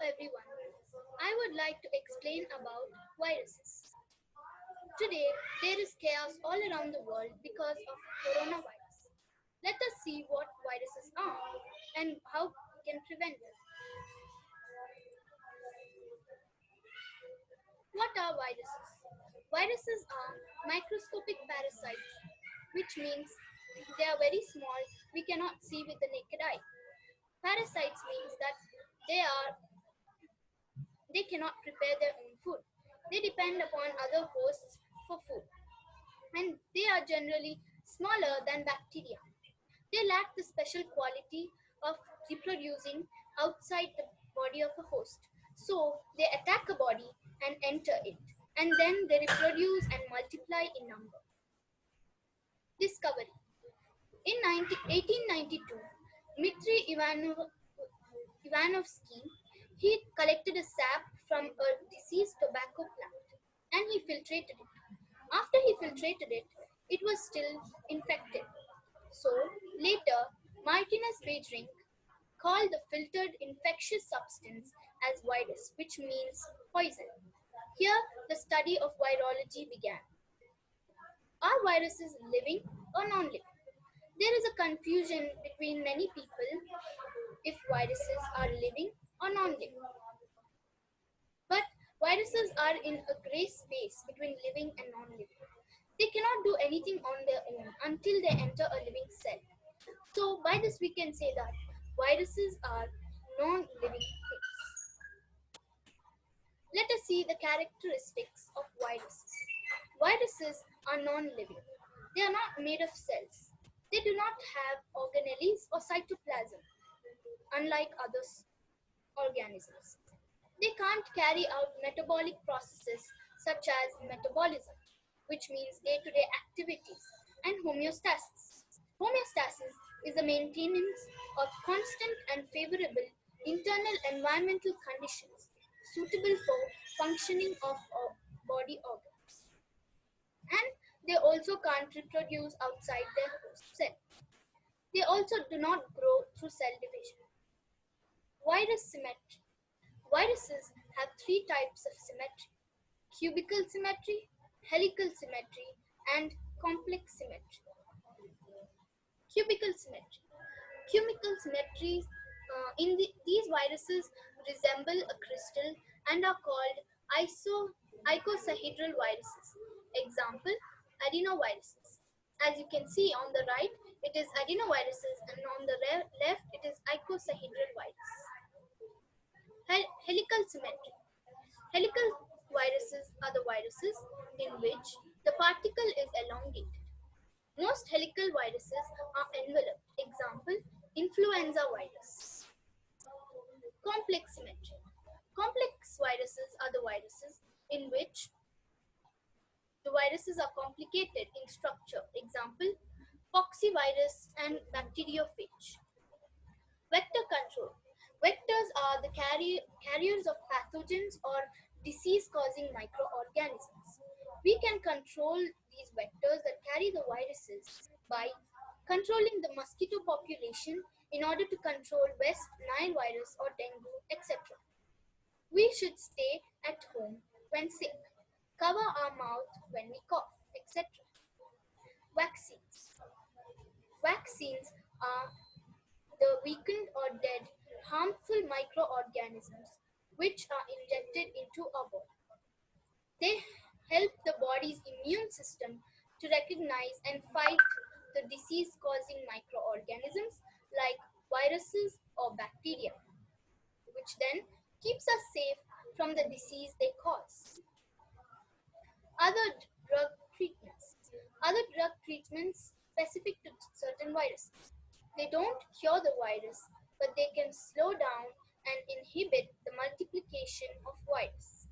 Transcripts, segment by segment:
everyone. I would like to explain about viruses. Today, there is chaos all around the world because of coronavirus. Let us see what viruses are and how we can prevent them. What are viruses? Viruses are microscopic parasites, which means they are very small, we cannot see with the naked eye. Parasites means that they are they cannot prepare their own food. They depend upon other hosts for food, and they are generally smaller than bacteria. They lack the special quality of reproducing outside the body of a host. So they attack a body and enter it, and then they reproduce and multiply in number. Discovery. In 1892, Dmitry Ivanovsky, he collected a sap from a diseased tobacco plant and he filtrated it. After he filtrated it, it was still infected. So later, Martinez Beijing called the filtered infectious substance as virus, which means poison. Here, the study of virology began. Are viruses living or non living? There is a confusion between many people if viruses are living or non living. But viruses are in a gray space between living and non living. They cannot do anything on their own until they enter a living cell. So, by this, we can say that viruses are non living things. Let us see the characteristics of viruses. Viruses are non living, they are not made of cells. They do not have organelles or cytoplasm, unlike other organisms. They can't carry out metabolic processes such as metabolism, which means day to day activities, and homeostasis. Homeostasis is the maintenance of constant and favorable internal environmental conditions suitable for functioning of body organs. And they also can't reproduce outside their host cell. They also do not grow through cell division. Virus symmetry. Viruses have three types of symmetry: cubical symmetry, helical symmetry, and complex symmetry. Cubical symmetry. Cubical symmetries these viruses resemble a crystal and are called icosahedral viruses. Example, adenoviruses. As you can see on the right, it is adenoviruses, and on the left, it is icosahedral virus. Helical symmetry. Helical viruses are the viruses in which the particle is elongated. Most helical viruses are enveloped. Example, influenza virus. Complex symmetry. Complex viruses are the viruses in which the viruses are complicated in structure. Example, poxyvirus and bacteriophage. Vector control. Vectors are the carriers of pathogens or disease causing microorganisms. We can control these vectors that carry the viruses by controlling the mosquito population in order to control West Nile virus or dengue, etc. We should stay at home when sick, cover our mouth when we cough, etc. Vaccines. Vaccines are the weakened or dead harmful microorganisms which are injected into our body. They help the body's immune system to recognize and fight the disease causing microorganisms like viruses or bacteria, which then keeps us safe from the disease they cause. Other drug treatments. Other drug treatments specific to certain viruses. They don't cure the virus, but they can slow down and inhibit the multiplication of virus.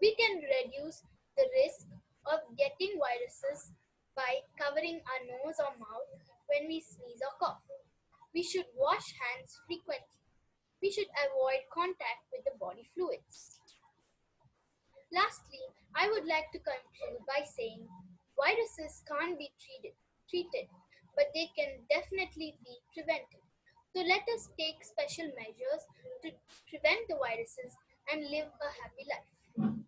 We can reduce the risk of getting viruses by covering our nose or mouth when we sneeze or cough. We should wash hands frequently. We should avoid contact with the body fluids. Lastly, I would like to conclude by saying viruses can't be treated, but they can definitely be prevented. So let us take special measures to prevent the viruses, and live a happy life.